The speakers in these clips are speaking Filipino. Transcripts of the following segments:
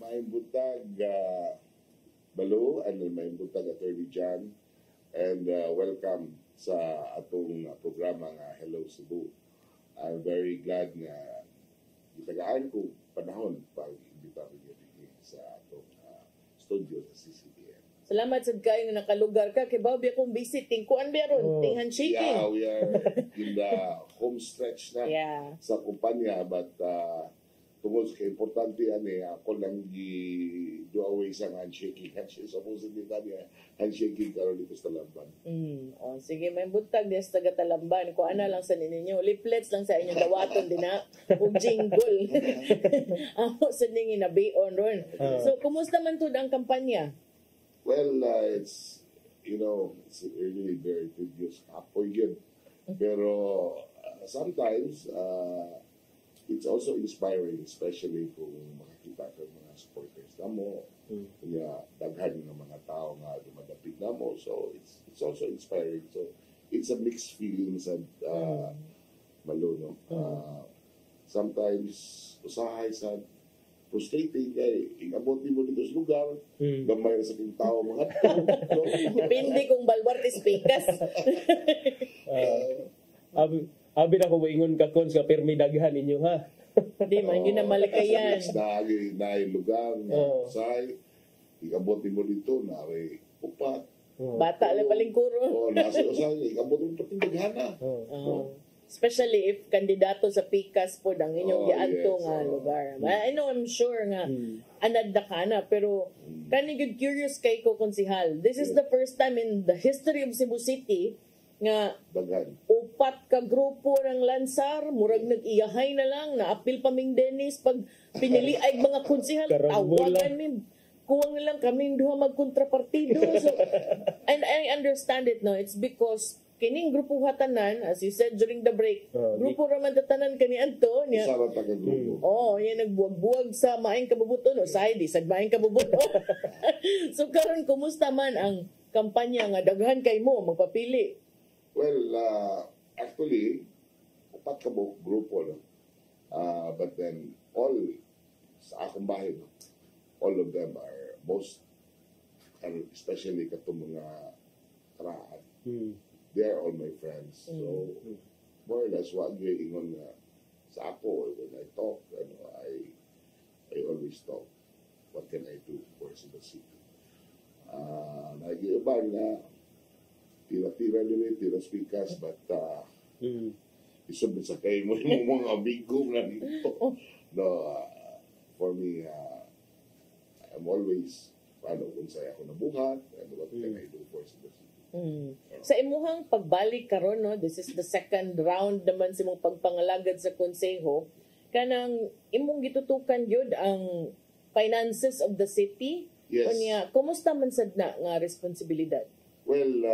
maayong buntag, Balo, and maayong buntag, Attorney John, and welcome sa atong programa nga Hello Cebu. I'm very glad nga gitagaan ko panahon pag-imbita ko sa atong studio sa CCTN. Salamat sa kayo nga nakalugar ka. Kaya ba akong visiting? Kuan ba ron? Ting handshaking? Yeah, we are in the home stretch na sa kumpanya, but tungkol sa importante ako lang do away sa handshaking. Supposedly kami handshaking karon dito sa Talamban. O, sige, may buntag din sa taga Talamban. Kung ano lang sa ninyo. Leaflets lang sa inyong dawaton din na. Kung jingle. Ako sa ningin na bayon ron. So, kumusta man to ang kampanya? Well, it's really very tedious. Apoy yun. Pero sometimes, it's also inspiring, especially kung makakita ka ng mga supporters na mo, kaya daghan ng mga tao nga dumadapit na mo. So, it's also inspiring. So, it's a mixed feelings and malo, no? Sometimes, usahay sa frustrating kay ingabot mo dito sa lugar, gamay sa aking tao mga tao. Depende kung balwarte speakers. Abi na ko maingon ka kon sa permi daghan ninyo ha. Di man yun na malikayan. Na lugar na say ingabot mo dito na ay upat. Bata lang palingkuro. Nasa usay ingabot mo pating daghana. Especially if kandidato sa PICAS po ang inyong giadto nga lugar. I know, I'm sure nga anad na ka na, pero kanigod curious kay ko, Konsihal. This is the first time in the history of Cebu City nga upat ka grupo ng Lansar, murag nag-iyahay na lang, naapil pa ming Dennis, pag pinili ay mga konsihal, tawagan min. Kuwang na lang kaming duha magkontrapartido. So, and I understand it, no? It's because kining grupo hatanan, as you said during the break, grupo raman tatanan kani adto niya. Sarap ka grupo. Yan nagbuwag-buwag sa maayong kabubuto, no? Side sa maayong kabubuto. So karon kumusta man ang kampanya nga daghan kay mo magpapili? Well, actually, upat ka grupo, no? But then all sa akong bahay, no? All of them are most, and especially katong mga karaan. They're all my friends. So, more or less, what yung ingon na sa ako, when I talk, I always talk, what can I do for Cebu City? Nag-iuban na, tira-tira nila, tira speakers, but isubit sa kayo mo yung mga amigo na dito. No, for me, I'm always, kung sa'yo ako nabuhat, and what can I do for Cebu City? Sa imuhang pagbalik karon, no, this is the second round naman sa imong pagpangalagad sa konseho, kanang imong gitutukan yun ang finances of the city. Yes. Kunya, kumusta man sad na nga responsibilidad? Well,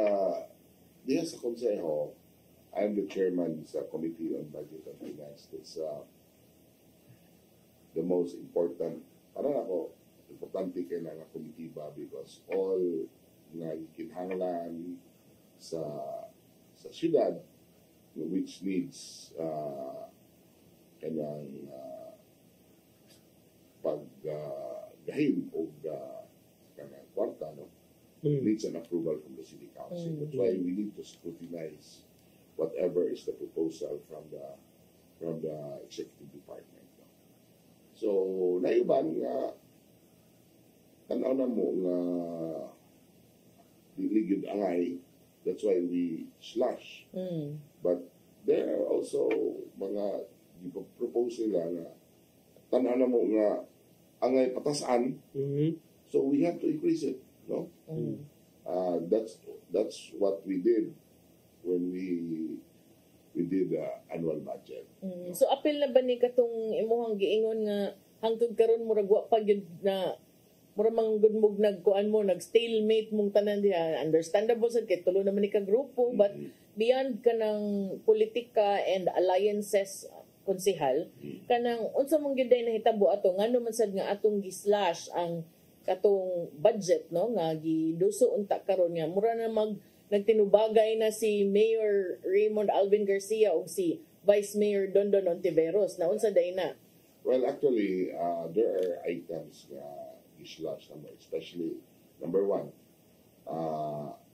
diya sa konseho, I'm the chairman sa Committee on Budget and Finance. That's the most important, para ako, importante kay nga committee ba, because all nga kinahanglan sa syudad which needs kanyang paggahim o kanyang kwarta, no? Needs an approval from the city council. That's why we need to scrutinize whatever is the proposal from the executive department, no? So naiban nga tanaw na mo nga ligid angay, that's why we slash. But there are also mga propose nila na tanaw na mo nga angay patasan, so we have to increase it, no? That's what we did when we did the annual budget. No? So apil na ba ni katong imuhang giingon nga hangtod karon murag wa pa gyud na mura mang gudmog nagkuan mo, nag-stalemate mong tanan diha. Understandable sad kay tulo naman ni ka grupo, but beyond kanang politika and alliances, konsehal, kanang unsa mong gyud na hitabo ato ngano man sad nga atong gi-slash ang katong budget, no, nga giduso unta karon nga mura na nagtinubagay na si Mayor Raymond Alvin Garcia o si Vice Mayor Dondon Ontiveros na unsa day na Well, actually, there are items na islas naman, especially number one,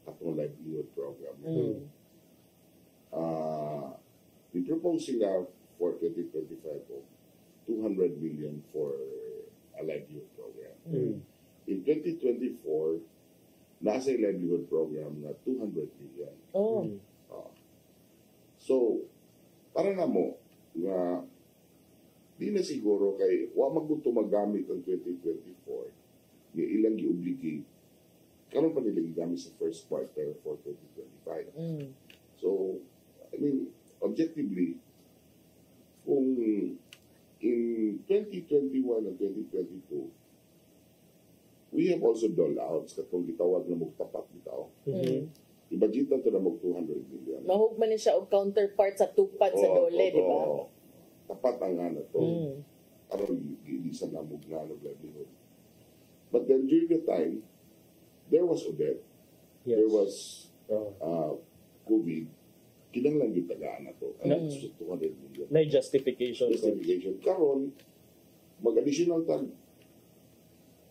katong livelihood program. We propose sila for 2025 of 200 million for a livelihood program. In 2024, nasa livelihood program na 200 million. So, para na mo, nga, di na siguro kay, wa magbuto magamit ang 2024, nga ilang i-obligate, karon pa nila gigamit sa first quarter for 2025. So, I mean, objectively, kung in 2021 and 2022, we have also dole outs katong gitawag na magtapat bitaw. I-budgetan to na mag 200 million. Mahugman ni siya og counterpart sa tupad sa dole, di ba? Tapat ang ano to. Aron giilisan na mugna ng livelihood. But then during the time, there was Odette. Yes. There was COVID. Kinanglan yung tagaan na to. And it's 200 million. Na justification. Justification. Karon, mag-additional tag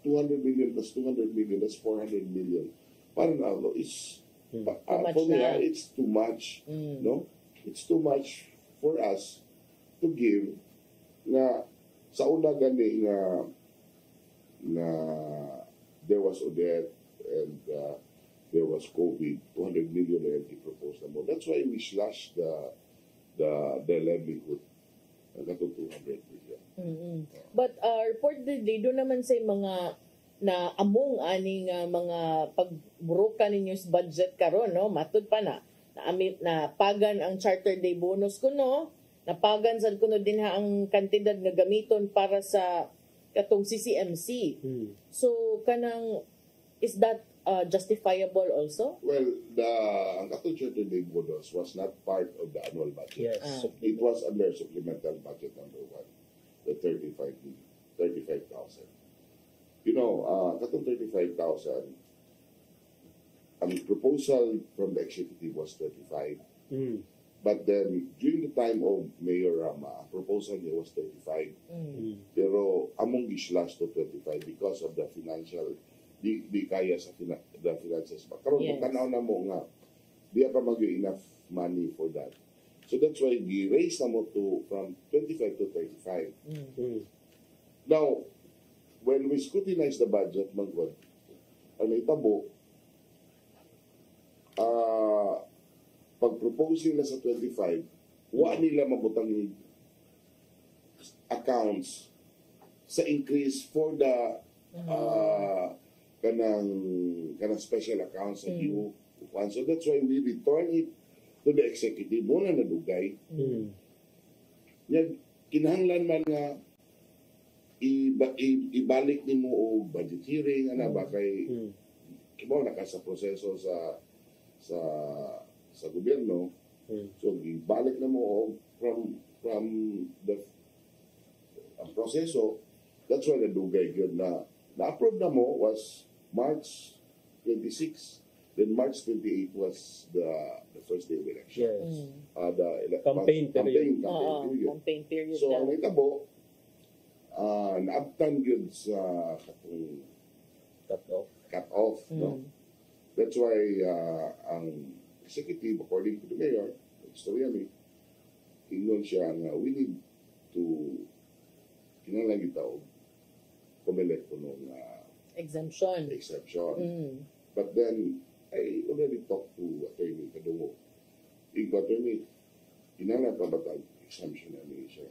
200 million plus 200 million, that's 400 million. Para na ano, is for me, it's too much. No? It's too much for us to give na sa una gani nga na there was Odette and there was COVID, 200 million na yung proposed na mo. That's why we slashed the livelihood. Nagkatong 200 million. But reportedly, doon naman sa mga na among aning mga pagburukan ninyo sa budget karon, no? Matud pa na pagan ang Charter Day bonus kuno, napagan sad kuno din ha ang kantidad nga gamiton para sa katong CCMC. So kanang, is that justifiable also? Well, ang katong Charter Day bonus was not part of the annual budget. Yes. It was under supplemental budget number 1, the 35,000. You know, katong 35,000, ang proposal from the executive was 35. But then, during the time of Mayor Rama, proposal niya was 35. Pero among gislash to 25 because of the financial, di kaya sa the finances. Karon tanaw na mo nga, di pa mag-enough money for that. So that's why we raised na mo to from 25 to 35. Now, when we scrutinize the budget, magwag, ang itabo, pag-propose nila sa 25, wa nila mabutang accounts sa increase for the kanang special accounts sa giwo. So that's why we return it to the executive. Muna na dugay. Kinahanglan man nga ibalik nimo og budget hearing ana ba kay kibaw na ka sa proseso sa gobyerno. So ibalik na mo from the proseso. That's why nadugay gyud na na-approve na mo was March 26. Then March 28 was the first day of election. Yes. Campaign period. Campaign period. So ang itabo, naabtan yun sa katong cut off. No? That's why ang executive, according to the mayor, istorya mi, ingon siya nga we need to kinahanglan itaw kumelect ko nung exemption. But then, I already talked to Attorney Kadungo. Attorney, kinahanglan pa ba tayo exemption na siya?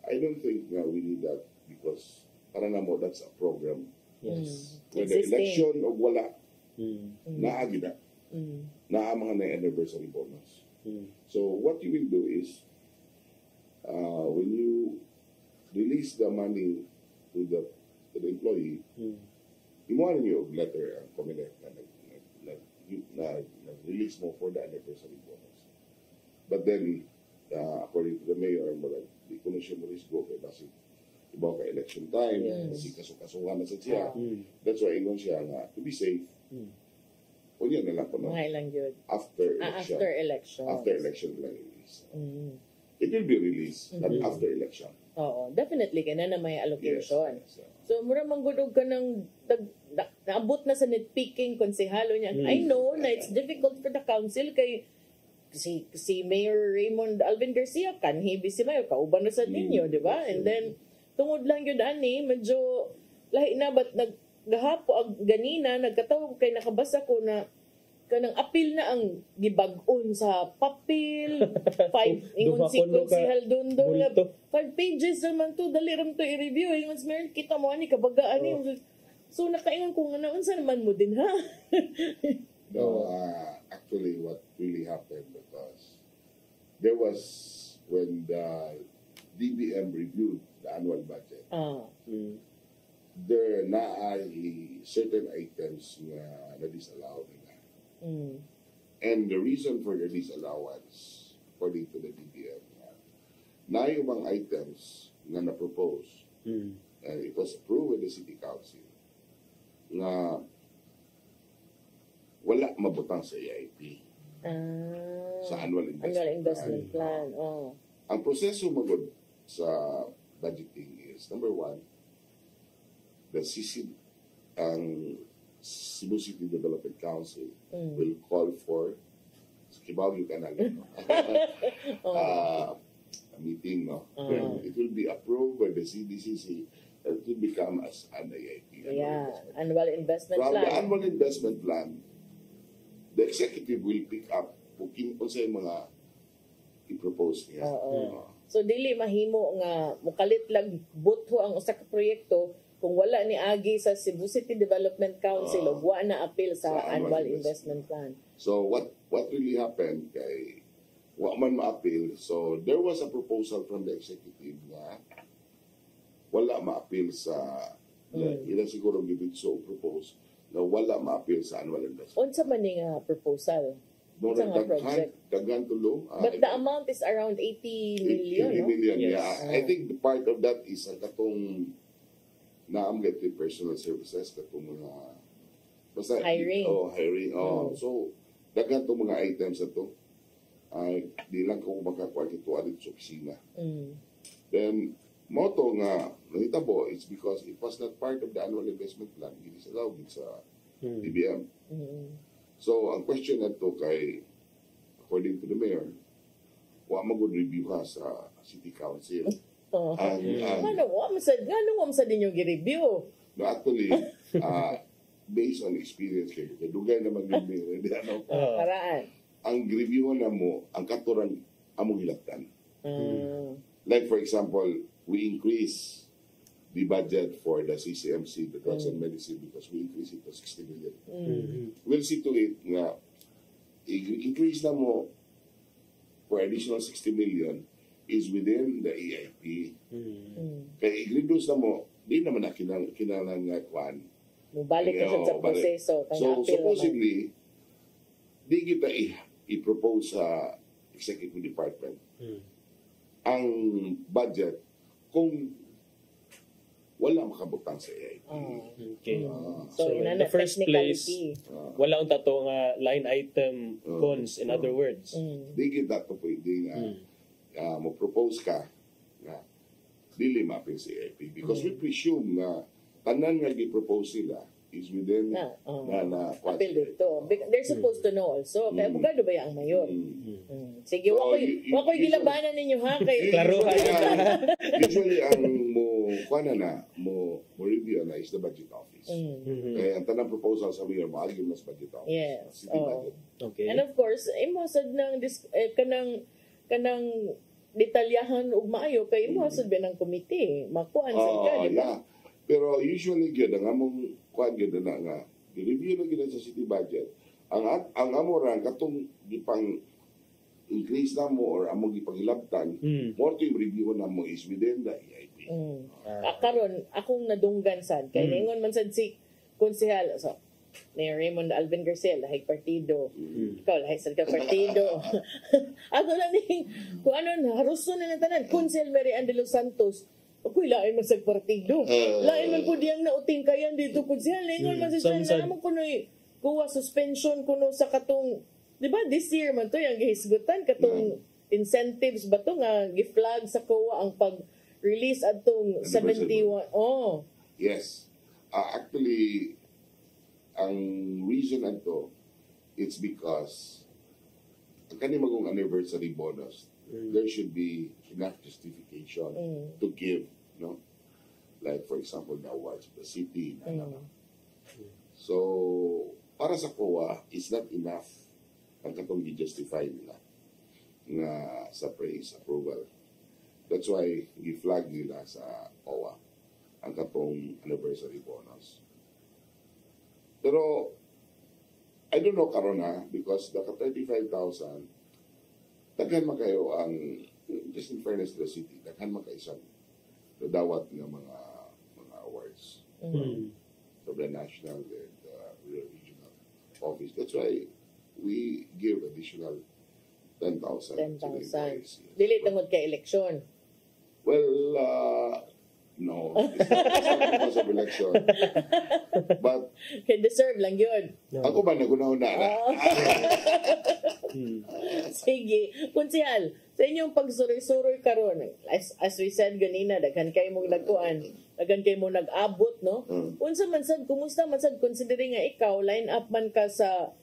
I don't think we need that because para na mo, that's a program. Yes. Whether election o wala, naagi na. Naa mga na anniversary bonus. So what you will do is, when you release the money to the employee, imuha niyo og letter ang COMELEC na release mo for the anniversary bonus. But then, according to the mayor, di ko na siya mo-risgo kay basi ibaw ka election time, kasi kasukasuhan na sa siya. That's why ingon siya nga, to be safe, o yan na lang po na. After election. After election lang release. It will be released, not after election. Oo, definitely kaya na may allocation. Yes. So, mura manggudog ka ng naabot na sa nitpicking konsehalo niya. I know na it's difficult for the council kay si Mayor Raymond Alvin Garcia kanhibi si Mayor kauban na sa ninyo, di ba? And then tungod lang yun ani, medyo lahi na ba't naggahapo ganina nagkatawag kay nakabasa ko na kanang apil na ang gibag-on sa papel 5 ingon si Konsehal Dondon 5 pages naman to dali ram to i-review ingon si Mayor kita mo ani kabagaan ni so nakaingon ko nga unsa naman mo din ha. No, actually what really happened because there was when the DBM reviewed the annual budget there na ay certain items na disallowed nila. And the reason for the disallowance, according to the DBM, na yung mga items na na-propose, and it was approved with the City Council, na wala mabutang sa EIP, sa Annual Investment Plan. Ang proseso magod sa budgeting is, number one, the Cebu City Development Council will call for Kibawyo Canal a meeting, no? Then it will be approved by the CDCC and it will become as an AIP. Annual Investment From Plan. the Annual Investment Plan, the executive will pick up kung sa mga i-propose niya. So dili mahimo nga mukalit lang butho ang usa ka proyekto kung wala ni agi sa Cebu City Development Council ug wa na appeal sa Annual Investment Plan. So what really happened kay wa man ma-appeal. So there was a proposal from the executive na wala ma-appeal sa ila siguro gibitso propose na wala ma-appeal sa Annual Investment. Unsa man ni nga proposal? No, Unsa nga project? Daghan tulo. But the amount is around 80 million, 80 million, Yes. yeah. I think the part of that is ang katong naamgat with personal services katong mga basta Hiring. Hiring. So daghan tong mga items na to ay di lang ko makakuha ito alit sa opisina. Then moto nga nahitabo it's because it was not part of the Annual Investment Plan. It is allowed sa DBM. So ang question na to kay according to the mayor wa magud review ha sa City Council. Ano mo sa dinyo gi-review? No, actually, based on experience kayo, dugay naman yung Paraan. ang review na mo, ang katuran, among hilaktan. Like for example, we increase the budget for the CCMC, the drugs and medicine, because we increase it to 60 million. We'll see to it nga, increase na mo for additional 60 million is within the EIP. Kaya i-reduce na mo, di naman na kinalang nga kwan. Mubalik ka sa proseso. So, supposedly, di kita i-propose sa executive department ang budget kung wala makabutang sa EIP. Okay. So in the first place, wala ang tato nga line item cons, in other words. Di kita to pwede nga mo-propose ka na dili mapin sa EIP because we presume na tanan nga gi-propose nila is within na appeal dito. They're supposed to know also. Kaya abogado ba yung mayor? Sige, wakoy gilabanan ninyo ha. Klaruhan. Usually, ang mo review na is the budget office. Kaya ang tanang proposal sa mayor, maagim na sa budget office. Yes. City budget. Okay. And of course, imosad ng kanang detalyahan ug maayo kay imosad ba ng committee. Makuan sa di ba? Pero usually gyud ang among kuan gyud na nga i-review na gyud sa city budget. Ang amo ra katong gipang increase na mo or among gipaghilabtan, more to review na mo is within the EIP. Karon akong nadunggan sad kay ningon man sad si konsehal so Mayor Raymond Alvin Garcia, lahig partido. Ikaw, lahig sa partido. Ato na ni, kung ano, haruso na tanan, Konsel Mary Ann de los Santos, ako'y lain man sa partido. Lain man po diyang nauting kayan dito, Konsel. Lain man sa siya, naman ko na kuha suspension kuno sa katong, di ba, this year man to, yung gihisgutan, katong incentives ba to nga, giflag sa kuha ang release atong 71. Oh. Yes. Actually, ang reason ato, it's because ang kani magong anniversary bonus, there should be enough justification to give, no? Like for example, the awards of the city. So, para sa COA, it's not enough ang katong i-justify nila nga sa praise approval. That's why i-flag nila sa COA ang katong anniversary bonus. Pero, I don't know karon ha, because the 35,000, daghan man kayo ang, just in fairness to the city, daghan man kayo isang dawat ng mga awards. From the national and regional office. That's why we give additional 10,000 to the 10,000. employees. Dili tungod kay eleksyon. Well, no. It's not because of election. But, Kay deserve lang yun. ako ba nagunahuna na? Sige. Kunsihal, sa inyong pagsuroy-suroy karon, as we said ganina, daghan kay mong nagkuan, daghan kay mong nag-abot, no? Unsa man sad, kumusta man sad, considering nga ikaw, line up man ka sa,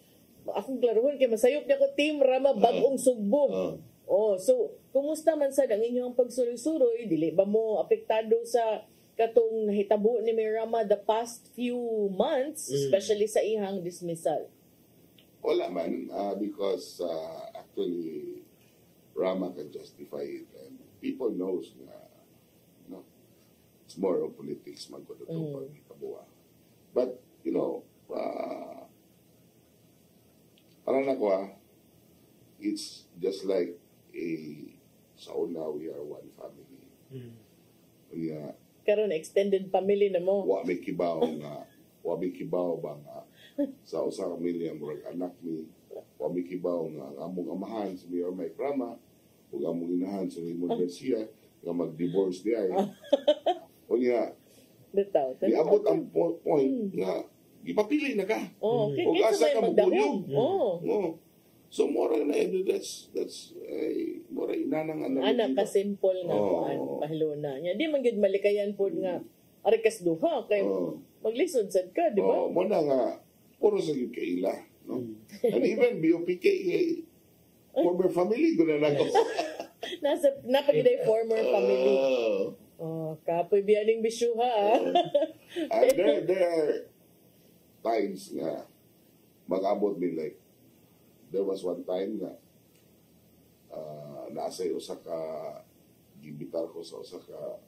akong klarohon, kay masayop niya ko, Team Rama Bagong Sugbog. Oh, so, kumusta man sad ang inyong pagsuroy-suroy, dili ba mo apektado sa katong nahitabo ni Mayor Rama the past few months, especially sa ihang dismissal? Wala man, because actually, Rama can justify it. And people knows na, no, it's more of politics man ko itong pagkitabuha. But, you know, parang ako it's just like sa una, we are one family. Yeah. Karon extended family na mo. Wa may kibaw ba nga sa usa ka pamilya murag anak ni wa may kibaw nga ang among amahan si Mayor Mike Rama ug among inahan si Raymond Garcia nga mag-divorce di ay. Unya, Bitaw. iabot ang point nga gipapili na ka. Oh, okay. Ug asa ka magdahom. Oh. So more na that's more inanang Anak ka simple nga kuan pahiluna nya. Di man gid malikayan pod nga arikas duha kay maglisod sad ka, di ba? Mo na nga puro sa gyud kaila, no? And even BOPK former family ko na nako. Napagiday former family. Kapoy biyaning bisyuha. And there are times nga mag-abot me like there was one time na nasa usa ka gibitar ko sa usa ka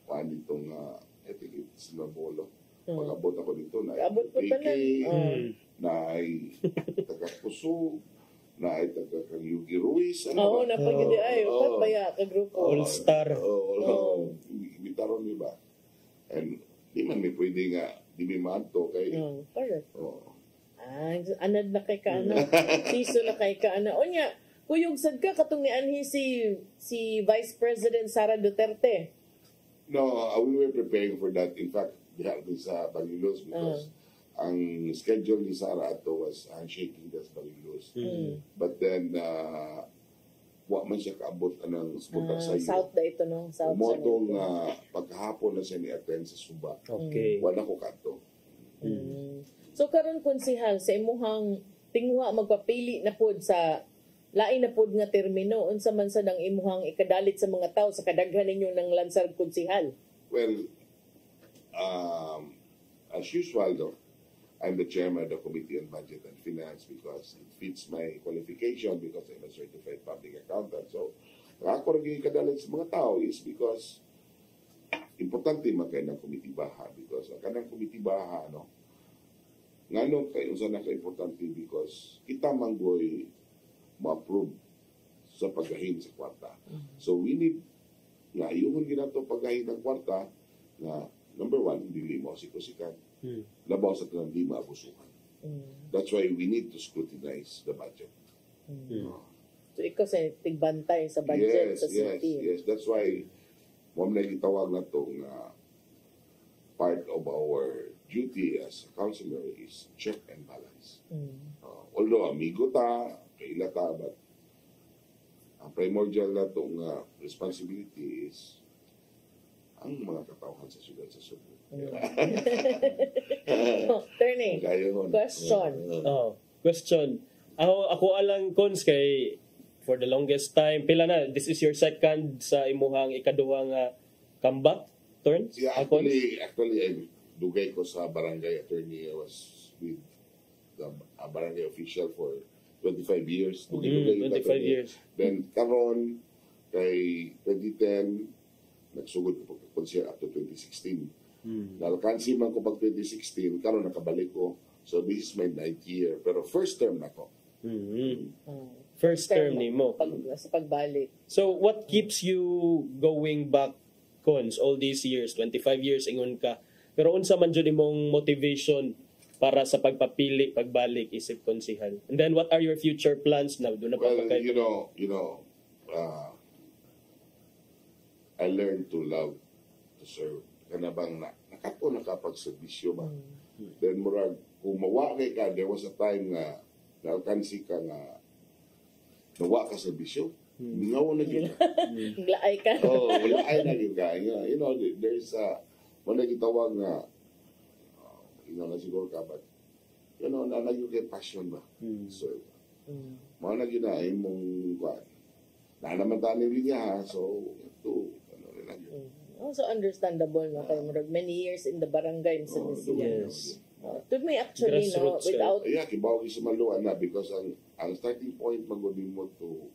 kuan dito nga I think it's Nabolo. Pag-abot ako dito na abot po na ay taga-Puso, na ay taga-Yugi Ruiz. Oo, napagindi ay. Patbaya ka grupo. All-star. Bitaron niyo ba? And di man may pwede nga, di may maadto kay... Correct. Anad na kay ka ana. Siso na kay ka ana. O niya, kuyog sad ka katong ni anhi si Vice President Sara Duterte. No, we were preparing for that. In fact, diha sa Balilos because ang schedule ni Sara ato was handshaking das Balilos. But then, wa man siya kaabot anang Suba sayo. South da ito, no? South Umotong pagkahapon na siya ni-attend sa Suba. Okay. Wala ko kanto. So karon konsihal sa imuhang tingwa magpapili na pod sa lain na pod nga termino unsa man sad ang imuhang ikadalit sa mga tawo sa kadaghan ninyo ng lansar konsihal? Well, as usual though, I'm the chairman of the Committee on Budget and Finance because it fits my qualification because I'm a certified public accountant. So, ako rin kadalit sa mga tao is because importante man kayo ng committee baha because ang kanang committee baha, no, ngano kayo sa naka-importante because kita manggoy ma-approve sa paggahin sa kwarta. So, we need nga yung ginato paggahin ng kwarta na number one, hindi mo sikusikan. Labaw sa tanang di maabusuhan. That's why we need to scrutinize the budget. So, ikaw sa tigbantay sa budget sa city. Yes. That's why mo na gitawag na to nga part of our duty as a counselor is check and balance. Although amigo ta, kaila ta, but ang primordial na to nga responsibility is ang mga katawhan sa siyudad sa Cebu. Attorney, Gayon. question. Question. Ako alang cons kay for the longest time pila na this is your second sa imuhang ikaduhang comeback turn? Yeah, actually, I dugay ko sa barangay attorney. I was with the barangay official for 25 years. 25 years. Then, karon kay 2010, nagsugod ko pagkakonsyer up to 2016. Nalkansi man ko pag 2016, karon nakabalik ko. So, this is my 9th year. Pero first term na ko. First term ni mo. Sa pagbalik. So, what keeps you going back, Cons, all these years? 25 years, ingon ka. Pero unsa man dyan imong motivation para sa pagpapili, pagbalik, isip konsihal? And then, what are your future plans now? Doon na Well, papagay. I learned to love to serve. Kana bang nakato nakapagserbisyo ba? Then murag kung mawa kay ka, there was a time nga nalkansi ka nga nawa ka serbisyo. Ngaw na gyud. Glaay ka. Wala ay na gyud ka. You know, there's wala gitawag nga na siguro ka but na gyud kay passion ba. So mao na gyud na imong kuan. Na naman tani niya so to Also understandable na kay murag many years in the barangay sa Bisigan. Yes. To me actually no Grassroots, without kibaw sa maluan na because ang starting point magudin mo to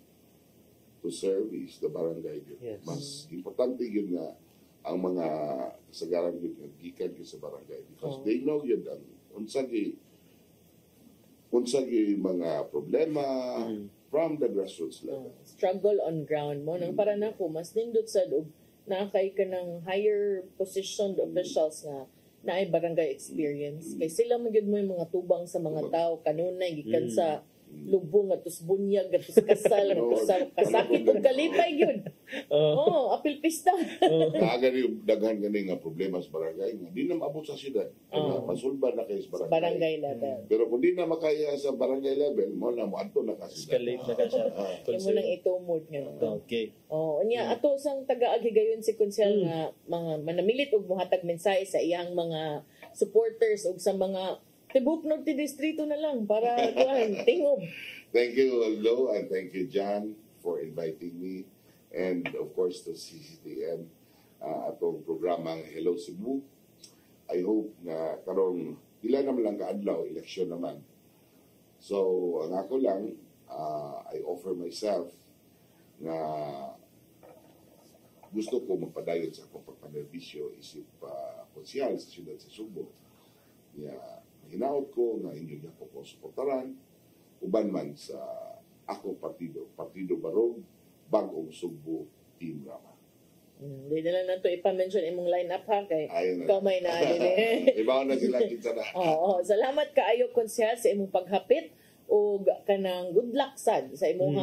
serve is the barangay yun. Yes. Mas importante yun na ang mga kasagaran yun nga gikan yun sa barangay because they know yun ang unsagi mga problema from the grassroots level. struggle on ground mo nang para nako mas nindot sad og nakay ka ng higher positioned officials nga naay barangay experience kay sila magyud mo yung mga tubang sa mga tao kanunay gikan sa lubong atus bunyag atus kasal atus sa kasakit ug kalipay gyud. Apil pista. Naagari daghan gani nga problema sa barangay nga di na maabot sa syudad. Masulba na kay sa Barangay level. Pero kung di na makaya sa barangay level, mo na mo adto na kasi. Escalate na ka siya. Kaya mo nang itumod nga. Okay. Unya ato sang taga-agigayon si Konsel nga mga manamilit og mohatag mensahe sa iyang mga supporters ug sa mga tibok norte distrito na lang para tingob. Thank you, Lo, and thank you, John, for inviting me. And of course, to CCTN, atong programang Hello Cebu. I hope na karong ilan naman lang kaadlaw, eleksyon naman. So, ang ako lang, I offer myself na gusto ko magpadayon sa akong pagpanerbisyo isip konsyal sa siyudad sa Subo. Hinaot ko na inyo niya po suportaran uban man sa akong Partido Barog, Bagong Subo, Team Rama. Hindi na lang nato ipa-mention imong line-up ha kay Ayun na. kamay na din Ibaw na sila kita na. salamat kaayo Konsel sa imong paghapit ug kanang good luck sad sa imong